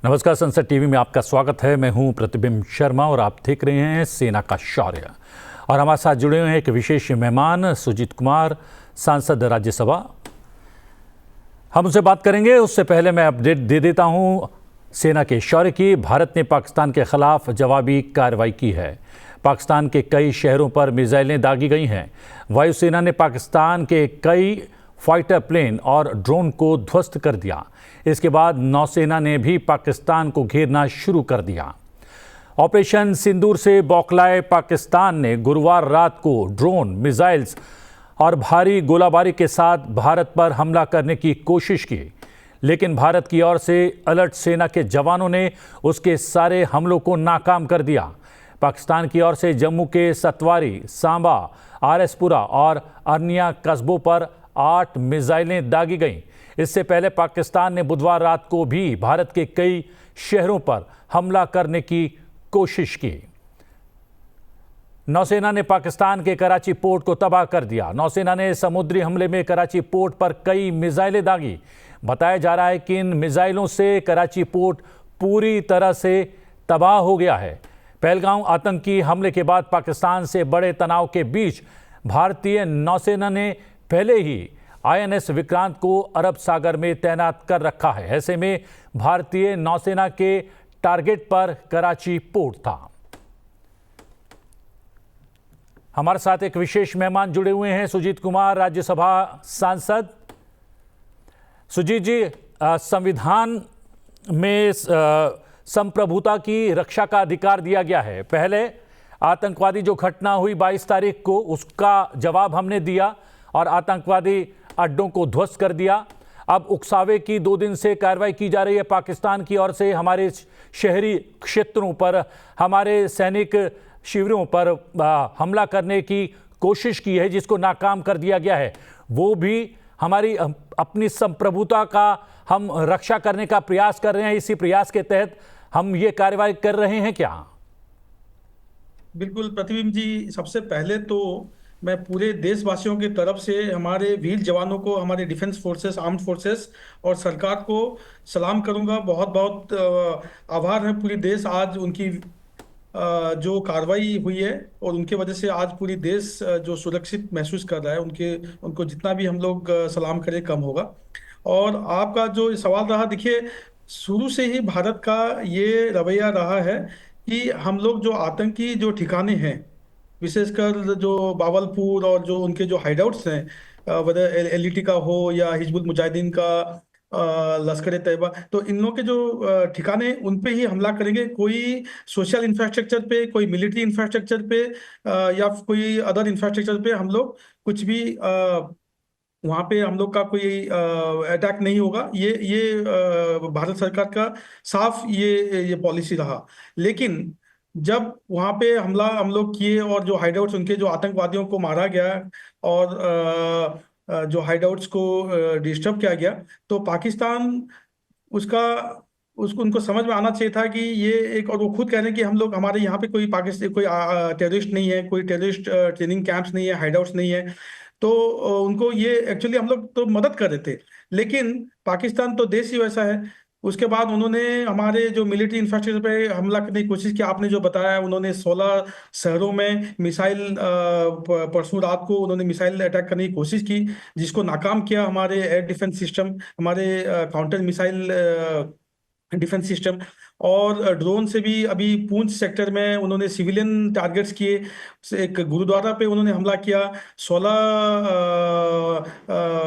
नमस्कार, संसद टीवी में आपका स्वागत है। मैं हूं प्रतिबिंब शर्मा और आप देख रहे हैं सेना का शौर्य। और हमारे साथ जुड़े हुए हैं एक विशेष मेहमान सुजीत कुमार, सांसद राज्यसभा। हम उनसे बात करेंगे। उससे पहले मैं अपडेट दे देता हूं सेना के शौर्य की। भारत ने पाकिस्तान के खिलाफ जवाबी कार्रवाई की है। पाकिस्तान के कई शहरों पर मिसाइलें दागी गई हैं। वायुसेना ने पाकिस्तान के कई फाइटर प्लेन और ड्रोन को ध्वस्त कर दिया। इसके बाद नौसेना ने भी पाकिस्तान को घेरना शुरू कर दिया। ऑपरेशन सिंदूर से बौखलाए पाकिस्तान ने गुरुवार रात को ड्रोन, मिसाइल्स और भारी गोलाबारी के साथ भारत पर हमला करने की कोशिश की, लेकिन भारत की ओर से अलर्ट सेना के जवानों ने उसके सारे हमलों को नाकाम कर दिया। पाकिस्तान की ओर से जम्मू के सतवारी, सांबा, आरएसपुरा और अर्निया कस्बों पर 8 मिसाइलें दागी गईं। इससे पहले पाकिस्तान ने बुधवार रात को भी भारत के कई शहरों पर हमला करने की कोशिश की। नौसेना ने पाकिस्तान के कराची पोर्ट को तबाह कर दिया। नौसेना ने समुद्री हमले में कराची पोर्ट पर कई मिसाइलें दागी। बताया जा रहा है कि इन मिसाइलों से कराची पोर्ट पूरी तरह से तबाह हो गया है। पहलगाम आतंकी हमले के बाद पाकिस्तान से बड़े तनाव के बीच भारतीय नौसेना ने पहले ही आईएनएस विक्रांत को अरब सागर में तैनात कर रखा है। ऐसे में भारतीय नौसेना के टारगेट पर कराची पोर्ट था। हमारे साथ एक विशेष मेहमान जुड़े हुए हैं, सुजीत कुमार, राज्यसभा सांसद। सुजीत जी, संविधान में संप्रभुता की रक्षा का अधिकार दिया गया है। पहले आतंकवादी जो घटना हुई 22 तारीख को, उसका जवाब हमने दिया और आतंकवादी अड्डों को ध्वस्त कर दिया। अब उकसावे की 2 दिन से कार्रवाई की जा रही है पाकिस्तान की ओर से। हमारे शहरी क्षेत्रों पर, हमारे सैनिक शिविरों पर हमला करने की कोशिश की है, जिसको नाकाम कर दिया गया है। वो भी हमारी अपनी संप्रभुता का हम रक्षा करने का प्रयास कर रहे हैं। इसी प्रयास के तहत हम ये कार्रवाई कर रहे हैं क्या? बिल्कुल प्रतिबिंब जी, सबसे पहले तो मैं पूरे देशवासियों की तरफ से हमारे वीर जवानों को, हमारे डिफेंस फोर्सेस, आर्म्ड फोर्सेस और सरकार को सलाम करूंगा। बहुत बहुत आभार है पूरी देश। आज उनकी जो कार्रवाई हुई है और उनके वजह से आज पूरी देश जो सुरक्षित महसूस कर रहा है, उनको जितना भी हम लोग सलाम करें कम होगा। और आपका जो सवाल रहा, देखिए, शुरू से ही भारत का ये रवैया रहा है कि हम लोग जो आतंकी जो ठिकाने हैं, विशेषकर जो बावलपुर और जो उनके जो हाइडआउट्स हैं, वह एलईटी का हो या हिजबुल मुजाहिदीन का, लश्कर तैयबा, तो इन लोगों के जो ठिकाने, उन पे ही हमला करेंगे। कोई सोशल इंफ्रास्ट्रक्चर पे, कोई मिलिट्री इंफ्रास्ट्रक्चर पे या कोई अदर इंफ्रास्ट्रक्चर पे हम लोग कुछ भी वहाँ पे हम लोग का कोई अटैक नहीं होगा। ये भारत सरकार का साफ ये पॉलिसी रहा। लेकिन जब वहाँ पे हमला हम लोग किए और जो हाइडआउट्स, उनके जो आतंकवादियों को मारा गया और जो हाइडआउट्स को डिस्टर्ब किया गया, तो पाकिस्तान उसका उसको उनको समझ में आना चाहिए था कि ये एक, और वो खुद कह रहे हैं कि हम लोग, हमारे यहाँ पे कोई पाकिस्तान, कोई टेररिस्ट नहीं है, कोई टेररिस्ट ट्रेनिंग कैंप्स नहीं है, हाइडआउट्स नहीं है। तो उनको ये एक्चुअली हम लोग तो मदद कर रहे थे, लेकिन पाकिस्तान तो देश ही वैसा है। उसके बाद उन्होंने हमारे जो मिलिट्री इंफ्रास्ट्रक्चर पे हमला करने की कोशिश की। आपने जो बताया, उन्होंने 16 शहरों में मिसाइल, परसों रात को उन्होंने मिसाइल अटैक करने की कोशिश की, जिसको नाकाम किया हमारे एयर डिफेंस सिस्टम, हमारे काउंटर मिसाइल डिफेंस सिस्टम। और ड्रोन से भी अभी पूंछ सेक्टर में उन्होंने सिविलियन टारगेट्स किए। एक गुरुद्वारा पे उन्होंने हमला किया, 16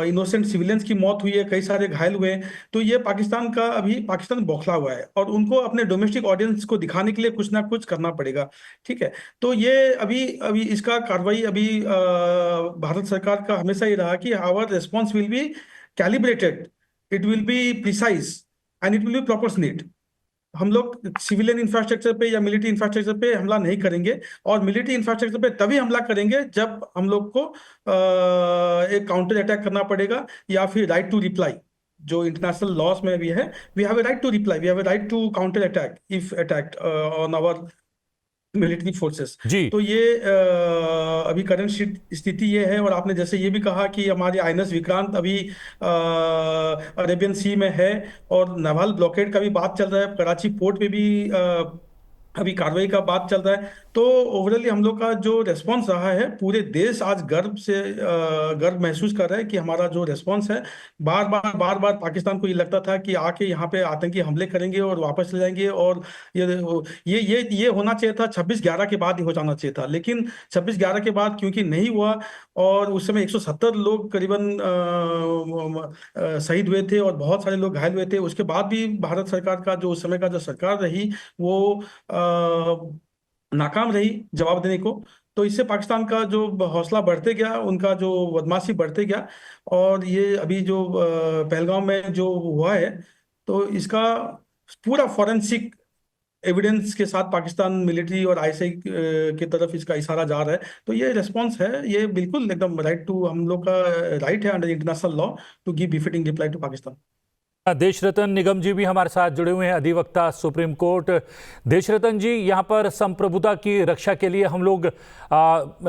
इनोसेंट सिविलियंस की मौत हुई है, कई सारे घायल हुए हैं। तो ये पाकिस्तान का, अभी पाकिस्तान बौखला हुआ है और उनको अपने डोमेस्टिक ऑडियंस को दिखाने के लिए कुछ ना कुछ करना पड़ेगा। ठीक है, तो ये अभी अभी इसका कार्रवाई अभी भारत सरकार का हमेशा ही रहा कि our response will be calibrated, it will be precise and it will be proportionate. हम लोग सिविलियन इंफ्रास्ट्रक्चर पे या मिलिट्री इंफ्रास्ट्रक्चर पे हमला नहीं करेंगे, और मिलिट्री इंफ्रास्ट्रक्चर पे तभी हमला करेंगे जब हम लोग को एक काउंटर अटैक करना पड़ेगा, या फिर राइट टू रिप्लाई, जो इंटरनेशनल लॉस में भी है। We have a right to reply, we have a right to counter attack if attacked on our military forces. जी। तो ये अभी करंट स्थिति ये है। और आपने जैसे ये भी कहा कि हमारे आईएनएस विक्रांत अभी अरेबियन सी में है, और नाval ब्लॉकेड का भी बात चल रहा है, कराची पोर्ट पे भी अभी कार्रवाई का बात चल रहा है। तो ओवरऑली हम लोग का जो रेस्पॉन्स रहा है, पूरे देश आज गर्व से गर्व महसूस कर रहा है कि हमारा जो रेस्पॉन्स है, बार बार पाकिस्तान को ये लगता था कि आके यहाँ पे आतंकी हमले करेंगे और वापस ले जाएंगे, और ये ये होना चाहिए था 26/11 के बाद ही हो जाना चाहिए था। लेकिन 26/11 के बाद क्योंकि नहीं हुआ, और उस समय 170 लोग करीबन शहीद हुए थे और बहुत सारे लोग घायल हुए थे, उसके बाद भी भारत सरकार का जो उस समय का जो सरकार रही, वो नाकाम रही जवाब देने को। तो इससे पाकिस्तान का जो हौसला बढ़ते गया, उनका जो बदमाशी बढ़ते गया। और ये अभी जो पहलगाम में जो हुआ है, तो इसका पूरा फॉरेंसिक एविडेंस के साथ पाकिस्तान मिलिट्री और आईएसआई की तरफ इसका इशारा जा रहा है। तो ये रेस्पॉन्स है, ये बिल्कुल एकदम राइट टू, हम लोग का राइट है under international law to give befitting reply to Pakistan. Deshratan Nigam ji भी हमारे साथ जुड़े हुए हैं, अधिवक्ता सुप्रीम कोर्ट। देशरतन जी, यहाँ पर संप्रभुता की रक्षा के लिए हम लोग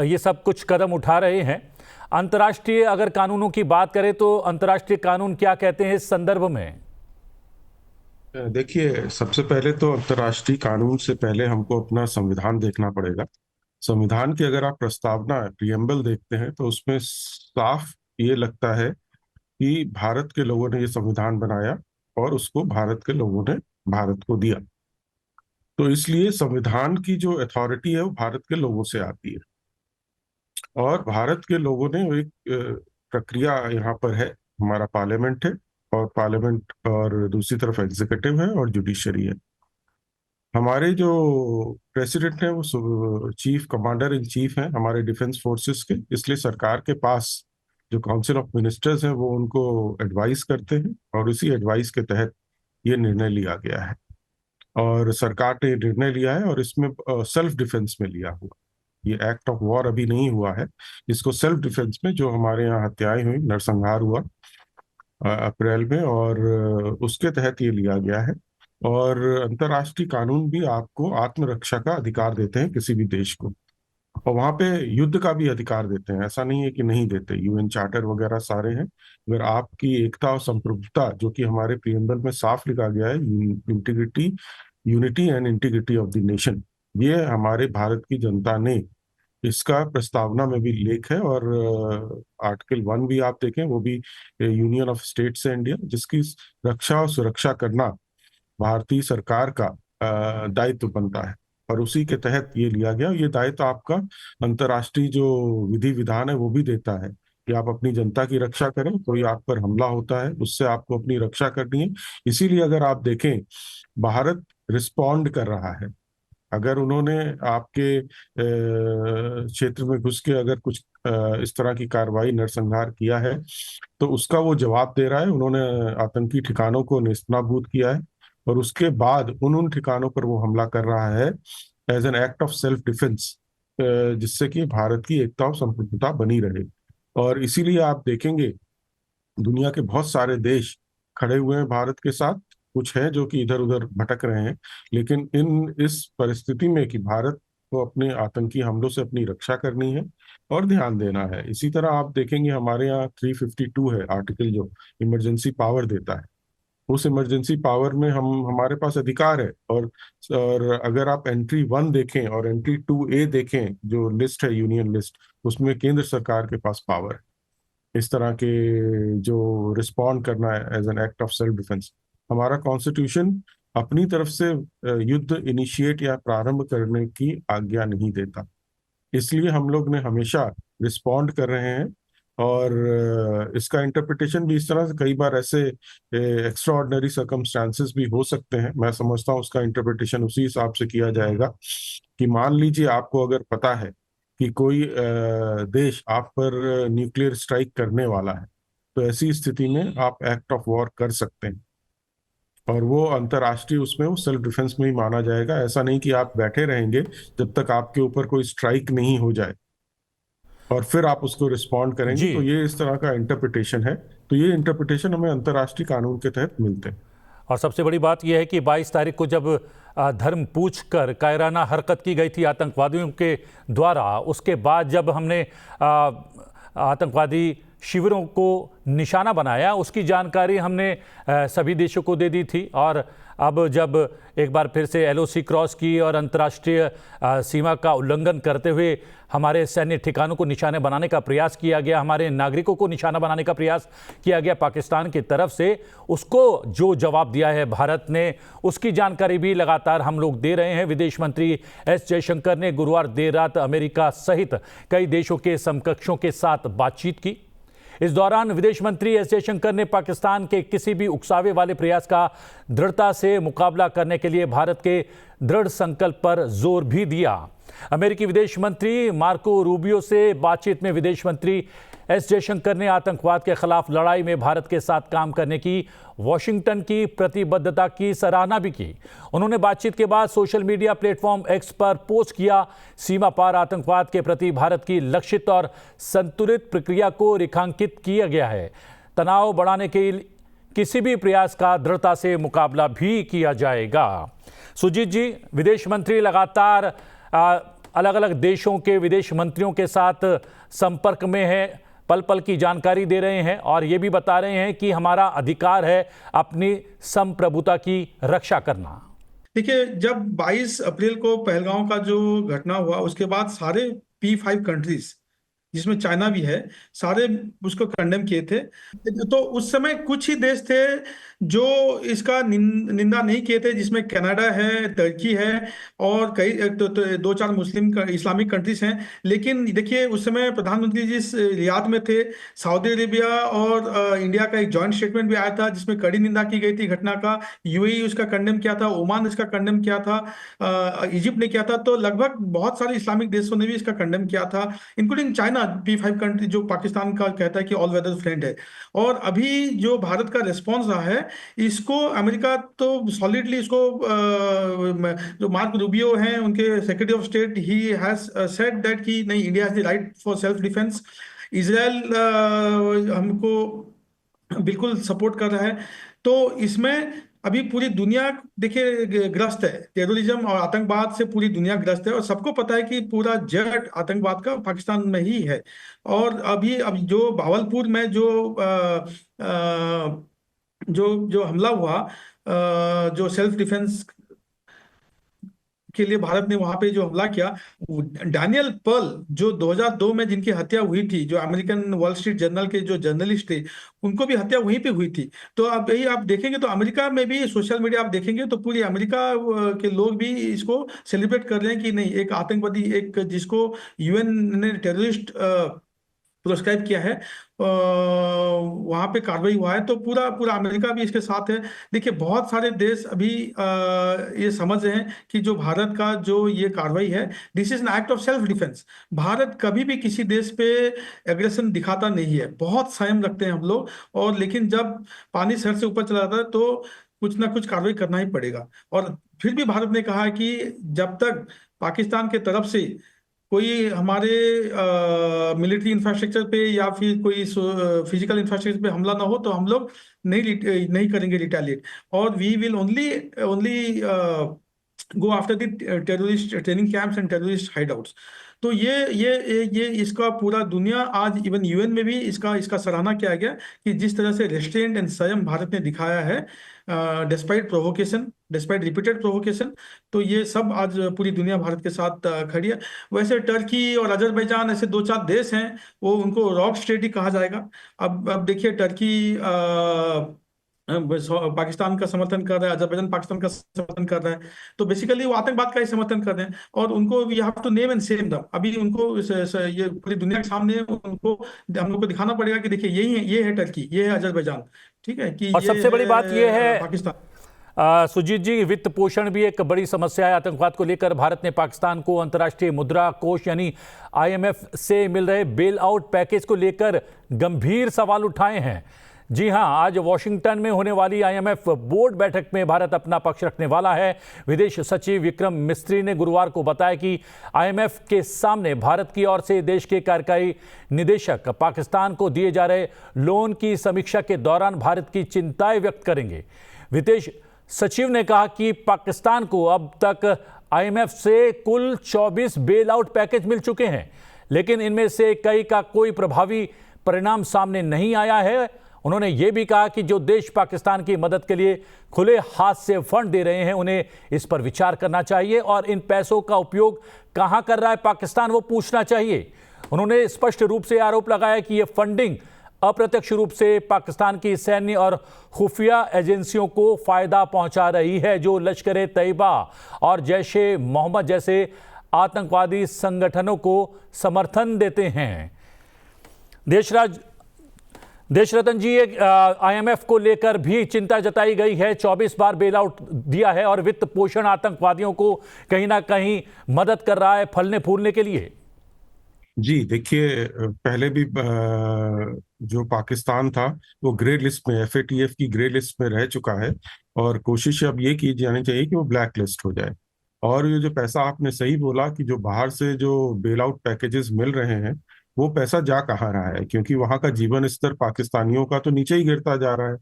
ये सब कुछ कदम उठा रहे हैं। अंतर्राष्ट्रीय अगर कानूनों की बात करें तो अंतर्राष्ट्रीय कानून क्या कहते हैं इस संदर्भ में? देखिए, सबसे पहले तो अंतर्राष्ट्रीय कानून से पहले हमको अपना संविधान देखना पड़ेगा। संविधान की अगर आप प्रस्तावना प्रियम्बल देखते हैं तो उसमें साफ ये लगता है कि भारत के लोगों ने ये संविधान बनाया और उसको भारत के लोगों ने भारत को दिया। तो इसलिए संविधान की जो अथॉरिटी है वो भारत के लोगों से आती है, और भारत के लोगों ने एक प्रक्रिया यहाँ पर है। हमारा पार्लियामेंट है, और पार्लियामेंट, और दूसरी तरफ एग्जीक्यूटिव है और जुडिशरी है। हमारे जो प्रेसिडेंट है वो चीफ कमांडर इन चीफ हैं हमारे डिफेंस फोर्सेस के, इसलिए सरकार के पास जो काउंसिल ऑफ मिनिस्टर्स हैं वो उनको एडवाइस करते हैं, और उसी एडवाइस के तहत ये निर्णय लिया गया है। और सरकार ने निर्णय लिया है, और इसमें सेल्फ डिफेंस में लिया हुआ, ये एक्ट ऑफ वॉर अभी नहीं हुआ है। इसको सेल्फ डिफेंस में, जो हमारे यहाँ हत्याएं हुई, नरसंहार हुआ अप्रैल में, और उसके तहत ये लिया गया है। और अंतर्राष्ट्रीय कानून भी आपको आत्मरक्षा का अधिकार देते हैं किसी भी देश को, और वहां पे युद्ध का भी अधिकार देते हैं। ऐसा नहीं है कि नहीं देते, यूएन चार्टर वगैरह सारे हैं। अगर आपकी एकता और संप्रभुता, जो कि हमारे प्रियम्बल में साफ लिखा गया है, integrity, unity and integrity of the nation, ये हमारे भारत की जनता ने, इसका प्रस्तावना में भी लेख है। और आर्टिकल 1 भी आप देखें, वो भी यूनियन ऑफ स्टेट्स है इंडिया, जिसकी रक्षा और सुरक्षा करना भारतीय सरकार का दायित्व बनता है, और उसी के तहत ये लिया गया। ये दायित्व आपका अंतर्राष्ट्रीय जो विधि विधान है वो भी देता है कि आप अपनी जनता की रक्षा करें। कोई आप पर हमला होता है, उससे आपको अपनी रक्षा करनी है। इसीलिए अगर आप देखें, भारत रिस्पॉन्ड कर रहा है। अगर उन्होंने आपके क्षेत्र में घुस के अगर कुछ इस तरह की कार्रवाई, नरसंहार किया है, तो उसका वो जवाब दे रहा है। उन्होंने आतंकी ठिकानों को नेस्तनाबूद किया है, और उसके बाद उन ठिकानों पर वो हमला कर रहा है as an act of self defence, जिससे कि भारत की एकता और संप्रभुता बनी रहे। और इसीलिए आप देखेंगे दुनिया के बहुत सारे देश खड़े हुए हैं भारत के साथ। कुछ हैं जो कि इधर उधर भटक रहे हैं, लेकिन इस परिस्थिति में कि भारत को अपने आतंकी हमलों से अपनी रक्षा करनी है और ध्यान देना है। इसी तरह आप देखेंगे हमारे यहाँ 352 है आर्टिकल, जो इमरजेंसी पावर देता है। उस इमरजेंसी पावर में हमारे पास अधिकार है। और अगर आप एंट्री 1 देखें और एंट्री 2A देखें, जो लिस्ट है यूनियन लिस्ट, उसमें केंद्र सरकार के पास पावर है इस तरह के जो रिस्पॉन्ड करना है as an act of self defence. हमारा कॉन्स्टिट्यूशन अपनी तरफ से युद्ध इनिशिएट या प्रारंभ करने की आज्ञा नहीं देता, इसलिए हम लोग ने हमेशा रिस्पॉन्ड कर रहे हैं। और इसका इंटरप्रिटेशन भी इस तरह से, कई बार ऐसे एक्स्ट्रा ऑर्डिनरी सर्कमस्टांसेस भी हो सकते हैं। मैं समझता हूँ उसका इंटरप्रिटेशन उसी हिसाब से किया जाएगा कि मान लीजिए आपको अगर पता है कि कोई देश आप पर न्यूक्लियर स्ट्राइक करने वाला है, तो ऐसी स्थिति में आप एक्ट ऑफ वॉर कर सकते हैं, और वो अंतर्राष्ट्रीय उसमें वो सेल्फ डिफेंस में ही माना जाएगा। ऐसा नहीं कि आप बैठे रहेंगे जब तक आपके ऊपर कोई स्ट्राइक नहीं हो जाए और फिर आप उसको रिस्पॉन्ड करेंगे। जी। तो ये इस तरह का इंटरप्रिटेशन है। तो ये इंटरप्रिटेशन हमें अंतर्राष्ट्रीय कानून के तहत मिलते हैं। और सबसे बड़ी बात यह है कि 22 तारीख को जब धर्म पूछकर कायराना हरकत की गई थी आतंकवादियों के द्वारा, उसके बाद जब हमने आतंकवादी शिविरों को निशाना बनाया, उसकी जानकारी हमने सभी देशों को दे दी थी। और अब जब एक बार फिर से LOC क्रॉस की और अंतर्राष्ट्रीय सीमा का उल्लंघन करते हुए हमारे सैन्य ठिकानों को निशाने बनाने का प्रयास किया गया, हमारे नागरिकों को निशाना बनाने का प्रयास किया गया पाकिस्तान की तरफ से, उसको जो जवाब दिया है भारत ने, उसकी जानकारी भी लगातार हम लोग दे रहे हैं। विदेश मंत्री S जयशंकर ने गुरुवार देर रात अमेरिका सहित कई देशों के समकक्षों के साथ बातचीत की। इस दौरान विदेश मंत्री S जयशंकर ने पाकिस्तान के किसी भी उकसावे वाले प्रयास का दृढ़ता से मुकाबला करने के लिए भारत के दृढ़ संकल्प पर जोर भी दिया। अमेरिकी विदेश मंत्री मार्को रूबियो से बातचीत में विदेश मंत्री S जयशंकर ने आतंकवाद के खिलाफ लड़ाई में भारत के साथ काम करने की वॉशिंगटन की प्रतिबद्धता की सराहना भी की। उन्होंने बातचीत के बाद सोशल मीडिया प्लेटफॉर्म X पर पोस्ट किया, सीमा पार आतंकवाद के प्रति भारत की लक्षित और संतुलित प्रक्रिया को रेखांकित किया गया है। तनाव बढ़ाने के किसी भी प्रयास का दृढ़ता से मुकाबला भी किया जाएगा। सुजीत जी, विदेश मंत्री लगातार अलग अलग देशों के विदेश मंत्रियों के साथ संपर्क में है, पल पल की जानकारी दे रहे हैं और ये भी बता रहे हैं कि हमारा अधिकार है अपनी संप्रभुता की रक्षा करना। देखिए, जब 22 अप्रैल को पहलगांव का जो घटना हुआ, उसके बाद सारे P5 कंट्रीज, जिसमें चाइना भी है, सारे उसको कंडेम किए थे। तो उस समय कुछ ही देश थे जो इसका निंदा नहीं किए थे, जिसमें कनाडा है, टर्की है और कई दो चार मुस्लिम इस्लामिक कंट्रीज हैं। लेकिन देखिए, उस समय प्रधानमंत्री जी रियाद में थे। सऊदी अरेबिया और इंडिया का एक जॉइंट स्टेटमेंट भी आया था जिसमें कड़ी निंदा की गई थी घटना का। UAE उसका कंडेम किया था, ओमान इसका कंडेम किया था, इजिप्ट ने किया था। तो लगभग बहुत सारे इस्लामिक देशों ने भी इसका कंडेम किया था, इंक्लूडिंग चाइना, P5 कंट्री, जो पाकिस्तान का कहता है कि ऑल वेदर फ्रेंड है। और अभी जो भारत का रिस्पॉन्स रहा है, इसको अमेरिका तो सॉलिडली इसको जो मार्क रूबियो हैं, उनके secretary of state, he has said that कि नहीं, India has the right for self defence. Israel हमको बिल्कुल सपोर्ट कर रहा है। तो इसमें अभी पूरी दुनिया देखिए ग्रस्त है, टेररिज्म और आतंकवाद से पूरी दुनिया ग्रस्त है और सबको पता है कि पूरा जड़ आतंकवाद का पाकिस्तान में ही है। और अब जो भावलपुर में जो हमला हुआ, जो सेल्फ डिफेंस के लिए भारत ने वहां पे जो हमला किया, डैनियल पर्ल जो 2002 में जिनकी हत्या हुई थी, जो अमेरिकन वॉल स्ट्रीट जर्नल के जो जर्नलिस्ट थे, उनको भी हत्या वहीं पे हुई थी। तो अब यही आप देखेंगे तो अमेरिका में भी सोशल मीडिया आप देखेंगे तो पूरी अमेरिका के लोग भी इसको सेलिब्रेट कर रहे हैं कि नहीं, एक आतंकवादी, एक जिसको UN ने टेररिस्ट प्रोस्क्राइब किया है, वहां पे कार्रवाई हुआ है। तो पूरा पूरा अमेरिका भी इसके साथ है। देखिए, बहुत सारे देश अभी ये समझ रहे हैं कि जो भारत का जो ये कार्रवाई है, this is an act of self defence. Bharat कभी भी किसी देश पे एग्रेशन दिखाता नहीं है, बहुत संयम रखते हैं हम लोग। और लेकिन जब पानी सर से ऊपर चला जाता है तो कुछ ना कुछ कार्रवाई करना ही पड़ेगा। और फिर भी भारत ने कहा है कि जब तक पाकिस्तान के तरफ से कोई हमारे मिलिट्री इंफ्रास्ट्रक्चर पे या फिर कोई फिजिकल इंफ्रास्ट्रक्चर पे हमला ना हो, तो हम लोग नहीं करेंगे रिटेलिएट। और we will only go after the terrorist training camps and terrorist hideouts. तो ये इसका पूरा दुनिया, आज इवन UN में भी इसका सराहना किया गया कि जिस तरह से रेस्ट्रेंट एंड संयम भारत ने दिखाया है, despite provocation, despite repeated provocation. तो ये सब आज पूरी दुनिया भारत के साथ खड़ी है। वैसे टर्की और अजरबैजान ऐसे दो चार देश हैं, वो उनको रॉक स्टेट ही कहा जाएगा। अब देखिए, टर्की पाकिस्तान का समर्थन कर रहा है, अजरबैजान पाकिस्तान का समर्थन कर रहा है। तो बेसिकली वो आतंकवाद का ही समर्थन कर रहे हैं और उनको we have to name and shame them. अभी उनको ये पूरी दुनिया के सामने उनको हम लोग को दिखाना पड़ेगा कि देखिए ये है टर्की, ये है अजरबैजान, ठीक है कि। और सबसे बड़ी बात ये है पाकिस्तान, सुजीत जी, वित्त पोषण भी एक बड़ी समस्या है आतंकवाद को लेकर। भारत ने पाकिस्तान को अंतर्राष्ट्रीय मुद्रा कोष यानी IMF से मिल रहे बेल आउट पैकेज को लेकर गंभीर सवाल उठाए हैं। जी हां, आज वॉशिंगटन में होने वाली IMF बोर्ड बैठक में भारत अपना पक्ष रखने वाला है। विदेश सचिव विक्रम मिस्त्री ने गुरुवार को बताया कि IMF के सामने भारत की ओर से देश के कार्यकारी निदेशक पाकिस्तान को दिए जा रहे लोन की समीक्षा के दौरान भारत की चिंताएं व्यक्त करेंगे। विदेश सचिव ने कहा कि पाकिस्तान को अब तक आईएमएफ से कुल 24 बेल आउट पैकेज मिल चुके हैं, लेकिन इनमें से कई का कोई प्रभावी परिणाम सामने नहीं आया है। उन्होंने ये भी कहा कि जो देश पाकिस्तान की मदद के लिए खुले हाथ से फंड दे रहे हैं, उन्हें इस पर विचार करना चाहिए और इन पैसों का उपयोग कहां कर रहा है पाकिस्तान, वो पूछना चाहिए। उन्होंने स्पष्ट रूप से आरोप लगाया कि यह फंडिंग अप्रत्यक्ष रूप से पाकिस्तान की सैन्य और खुफिया एजेंसियों को फायदा पहुंचा रही है, जो लश्कर तैयबा और जैश ए मोहम्मद जैसे आतंकवादी संगठनों को समर्थन देते हैं। देशरतन जी, आईएमएफ को लेकर भी चिंता जताई गई है। 24 बार बेल आउट दिया है और वित्त पोषण आतंकवादियों को कहीं ना कहीं मदद कर रहा है फलने फूलने के लिए। जी देखिए, पहले भी जो पाकिस्तान था वो ग्रे लिस्ट में, एफएटीएफ की ग्रे लिस्ट में रह चुका है और कोशिश अब ये की जानी चाहिए कि वो ब्लैक लिस्ट हो जाए। और ये जो पैसा, आपने सही बोला कि जो बाहर से जो बेल आउट पैकेजेस मिल रहे हैं वो पैसा जा कहाँ रहा है, क्योंकि वहां का जीवन स्तर पाकिस्तानियों का तो नीचे ही गिरता जा रहा है।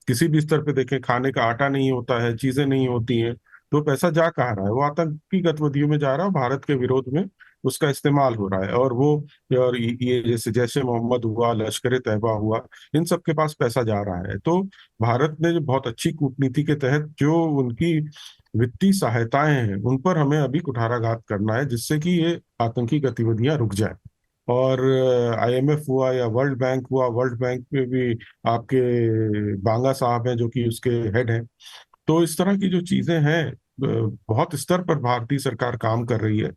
किसी भी स्तर पे देखें, खाने का आटा नहीं होता है, चीजें नहीं होती हैं, तो पैसा जा कहाँ रहा है? वो आतंकी गतिविधियों में जा रहा है, भारत के विरोध में उसका इस्तेमाल हो रहा है। और ये जैसे जैसे मोहम्मद हुआ, लश्कर तैयबा हुआ, इन सब के पास पैसा जा रहा है। तो भारत ने जो बहुत अच्छी कूटनीति के तहत जो उनकी वित्तीय सहायताएं हैं उन पर हमें अभी कुठाराघात करना है, जिससे कि ये आतंकी गतिविधियां रुक जाए। और आईएमएफ हुआ या वर्ल्ड बैंक हुआ, वर्ल्ड बैंक में भी आपके बांगा साहब हैं जो कि उसके हेड हैं। तो इस तरह की जो चीजें हैं, बहुत स्तर पर भारतीय सरकार काम कर रही है।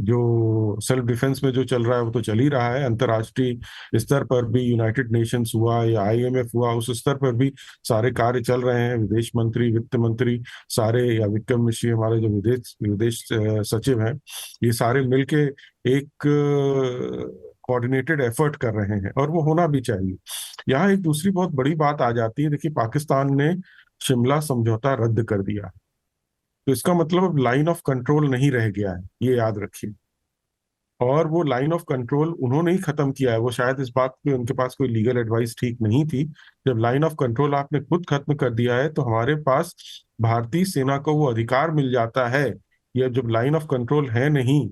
जो सेल्फ डिफेंस में जो चल रहा है वो तो चल ही रहा है, अंतर्राष्ट्रीय स्तर पर भी यूनाइटेड नेशंस हुआ या आईएमएफ हुआ, उस स्तर पर भी सारे कार्य चल रहे हैं। विदेश मंत्री, वित्त मंत्री सारे, या विक्रम मिश्री हमारे जो विदेश सचिव हैं, ये सारे मिलके एक कोऑर्डिनेटेड एफर्ट कर रहे हैं और वो होना भी चाहिए। यहाँ एक दूसरी बहुत बड़ी बात आ जाती है। देखिए, पाकिस्तान ने शिमला समझौता रद्द कर दिया, तो इसका मतलब अब लाइन ऑफ कंट्रोल नहीं रह गया है, ये याद रखिए। और वो लाइन ऑफ कंट्रोल उन्होंने ही खत्म किया है। वो शायद इस बात पे उनके पास कोई लीगल एडवाइस ठीक नहीं थी। जब लाइन ऑफ कंट्रोल आपने खुद खत्म कर दिया है तो हमारे पास भारतीय सेना को वो अधिकार मिल जाता है, या जब लाइन ऑफ कंट्रोल है नहीं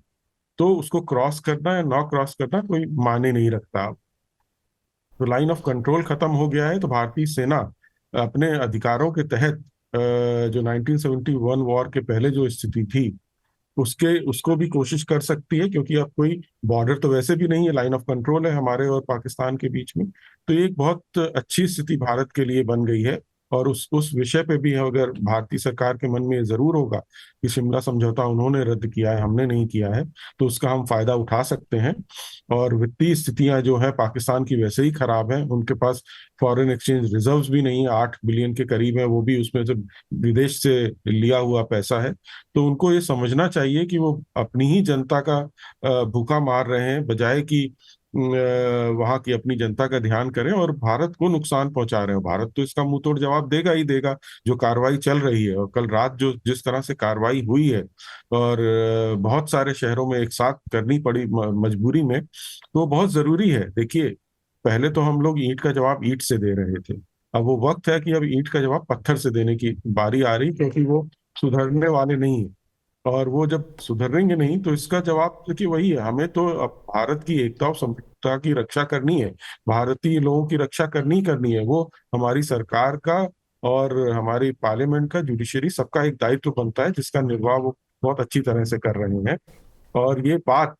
तो उसको क्रॉस करना या नॉट क्रॉस करना कोई मायने नहीं रखता। तो लाइन ऑफ कंट्रोल खत्म हो गया है, तो भारतीय सेना अपने अधिकारों के तहत जो 1971 वॉर के पहले जो स्थिति थी उसको भी कोशिश कर सकती है, क्योंकि अब कोई बॉर्डर तो वैसे भी नहीं है, लाइन ऑफ कंट्रोल है हमारे और पाकिस्तान के बीच में। तो ये एक बहुत अच्छी स्थिति भारत के लिए बन गई है। और उस विषय पे भी अगर भारतीय सरकार के मन में ये जरूर होगा कि शिमला समझौता उन्होंने रद्द किया है, हमने नहीं किया है, तो उसका हम फायदा उठा सकते हैं। और वित्तीय स्थितियां जो है पाकिस्तान की वैसे ही खराब है, उनके पास फॉरेन एक्सचेंज रिजर्व्स भी नहीं है, 8 बिलियन के करीब है, वो भी उसमें से विदेश से लिया हुआ पैसा है। तो उनको ये समझना चाहिए कि वो अपनी ही जनता का भूखा मार रहे हैं, बजाय कि वहां की अपनी जनता का ध्यान करें और भारत को नुकसान पहुंचा रहे हो। भारत तो इसका मुंह तोड़ जवाब देगा ही देगा। जो कार्रवाई चल रही है, और कल रात जो जिस तरह से कार्रवाई हुई है और बहुत सारे शहरों में एक साथ करनी पड़ी मजबूरी में, तो बहुत जरूरी है। देखिए, पहले तो हम लोग ईंट का जवाब ईंट से दे रहे थे, अब वो वक्त है कि अब ईंट का जवाब पत्थर से देने की बारी आ रही, क्योंकि वो सुधरने वाले नहीं है। और वो जब सुधरेंगे नहीं तो इसका जवाब देखिए वही है, हमें तो अब भारत की एकता और संप्रभुता की रक्षा करनी है, भारतीय लोगों की रक्षा करनी है। वो हमारी सरकार का और हमारी पार्लियामेंट का, जुडिशरी, सबका एक दायित्व बनता है, जिसका निर्वाह वो बहुत अच्छी तरह से कर रहे हैं। और ये बात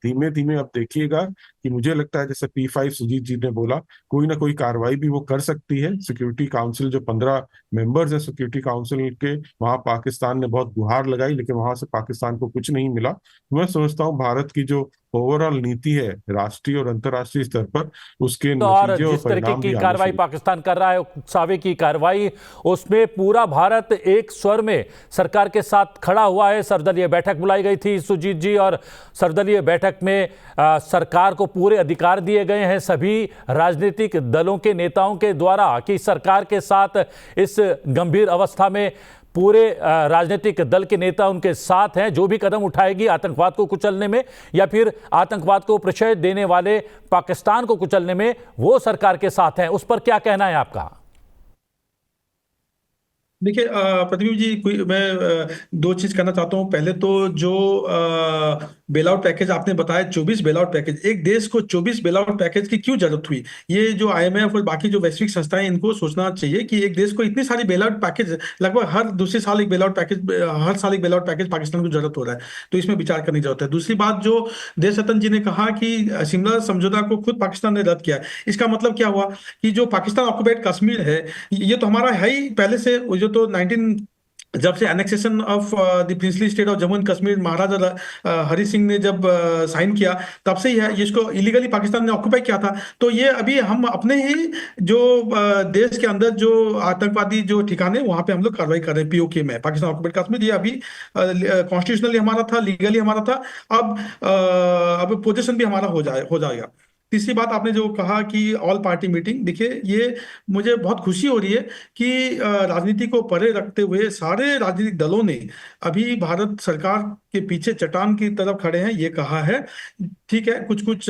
धीमे धीमे अब देखिएगा कि मुझे लगता है जैसे P5 सुजीत जी ने बोला, कोई ना कोई कार्रवाई भी वो कर सकती है। सिक्योरिटी काउंसिल जो 15 मेंबर्स हैं सिक्योरिटी काउंसिल के, वहां पाकिस्तान ने बहुत गुहार लगाई, लेकिन वहां से पाकिस्तान को कुछ नहीं मिला। मैं समझता हूँ भारत की जो ओवरऑल नीति है राष्ट्रीय और अंतर्राष्ट्रीय स्तर पर, उसके तो और नतीजे और जिस तरीके परिणाम की भी आने कार्रवाई शुरू। पाकिस्तान कर रहा है, उकसावे की कार्रवाई, उसमें पूरा भारत एक स्वर में सरकार के साथ खड़ा हुआ है। सर्वदलीय बैठक बुलाई गई थी सुजीत जी, और सर्वदलीय बैठक में सरकार को पूरे अधिकार दिए गए हैं सभी राजनीतिक दलों के नेताओं के द्वारा कि सरकार के साथ इस गंभीर अवस्था में पूरे राजनीतिक दल के नेता उनके साथ हैं। जो भी कदम उठाएगी आतंकवाद को कुचलने में या फिर आतंकवाद को प्रश्रय देने वाले पाकिस्तान को कुचलने में, वो सरकार के साथ हैं। उस पर क्या कहना है आपका? देखिए प्रतिबिंब जी, मैं दो चीज करना चाहता हूँ। पहले तो जो बेल आउट पैकेज आपने बताया, 24 बेल आउट पैकेज, एक देश को 24 बेल आउट पैकेज की क्यों जरूरत हुई? ये जो IMF और बाकी जो वैश्विक संस्थाएं, इनको सोचना चाहिए कि एक देश को इतनी सारी बेल आउट पैकेज, लगभग हर दूसरे साल एक बेल आउट पैकेज, हर साल एक बेल आउट पैकेज पाकिस्तान को जरूरत हो रहा है, तो इसमें विचार करने की जरूरत है। दूसरी बात, जो देवरतन जी ने कहा कि शिमला समझौता को खुद पाकिस्तान ने रद्द किया है, इसका मतलब क्या हुआ कि जो पाकिस्तान ऑक्युपाइड कश्मीर है, ये तो हमारा है ही पहले से। वो जो तो 19 जब से annexation of the princely state of Jammu and Kashmir Maharaja Hari Singh ने जब साइन किया, तब से ही है। इसको इलीगली पाकिस्तान ने ऑक्युपाई किया था। तो ये अभी हम अपने ही जो देश के अंदर जो आतंकवादी जो ठिकाने, वहां पे हम लोग कार्रवाई कर रहे हैं। POK में पाकिस्तान ऑक्युपाइड कश्मीर, ये अभी कॉन्स्टिट्यूशनली हमारा था, लीगली हमारा था। अब पोजीशन भी हमारा हो जाएगा। तीसरी बात, आपने जो कहा कि ऑल पार्टी मीटिंग, देखिए ये मुझे बहुत खुशी हो रही है कि राजनीति को परे रखते हुए सारे राजनीतिक दलों ने अभी भारत सरकार के पीछे चट्टान की तरफ खड़े हैं, ये कहा है। ठीक है, कुछ कुछ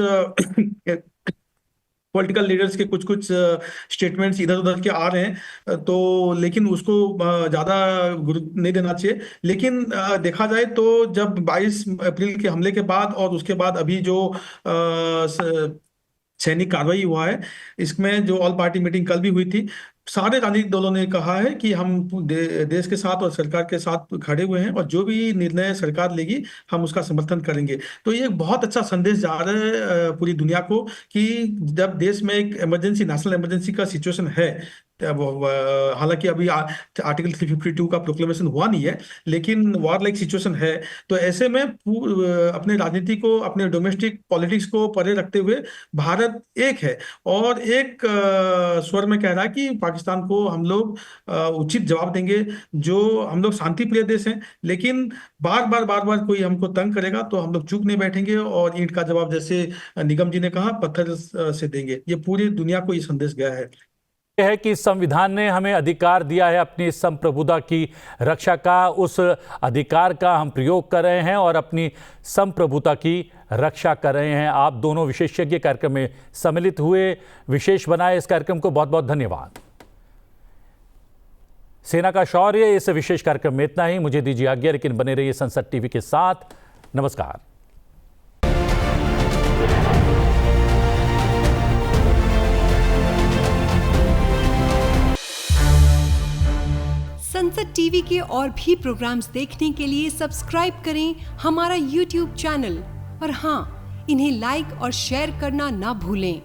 पॉलिटिकल लीडर्स के कुछ कुछ स्टेटमेंट्स इधर उधर के आ रहे हैं, तो लेकिन उसको ज्यादा गुरुत्व नहीं देना चाहिए। लेकिन देखा जाए तो जब 22 अप्रैल के हमले के बाद और उसके बाद अभी जो सैनिक कार्रवाई हुआ है, इसमें जो ऑल पार्टी मीटिंग कल भी हुई थी, सारे राजनीतिक दलों ने कहा है कि हम देश के साथ और सरकार के साथ खड़े हुए हैं, और जो भी निर्णय सरकार लेगी हम उसका समर्थन करेंगे। तो ये एक बहुत अच्छा संदेश जा रहा है पूरी दुनिया को कि जब देश में एक इमरजेंसी, नेशनल इमरजेंसी का सिचुएशन है, हालांकि अभी आर्टिकल 352 का प्रोक्लेमेशन हुआ नहीं है, लेकिन वॉर लाइक सिचुएशन है। तो ऐसे में अपने राजनीति को, अपने डोमेस्टिक पॉलिटिक्स को परे रखते हुए भारत एक है और एक स्वर में कह रहा है कि पाकिस्तान को हम लोग उचित जवाब देंगे। जो हम लोग शांति प्रिय देश हैं, लेकिन बार बार कोई हमको तंग करेगा तो हम लोग चुप नहीं बैठेंगे और ईंट का जवाब, जैसे निगम जी ने कहा, पत्थर से देंगे। ये पूरी दुनिया को ये संदेश गया है। है कि संविधान ने हमें अधिकार दिया है अपनी संप्रभुता की रक्षा का। उस अधिकार का हम प्रयोग कर रहे हैं और अपनी संप्रभुता की रक्षा कर रहे हैं। आप दोनों विशेषज्ञ कार्यक्रम में सम्मिलित हुए, विशेष बनाए इस कार्यक्रम को। बहुत बहुत धन्यवाद। सेना का शौर्य इस विशेष कार्यक्रम में इतना ही। मुझे दीजिए आज्ञा, लेकिन बने रहिए संसद टीवी के साथ। नमस्कार। संसद टीवी के और भी प्रोग्राम्स देखने के लिए सब्सक्राइब करें हमारा YouTube चैनल और हाँ, इन्हें लाइक और शेयर करना ना भूलें।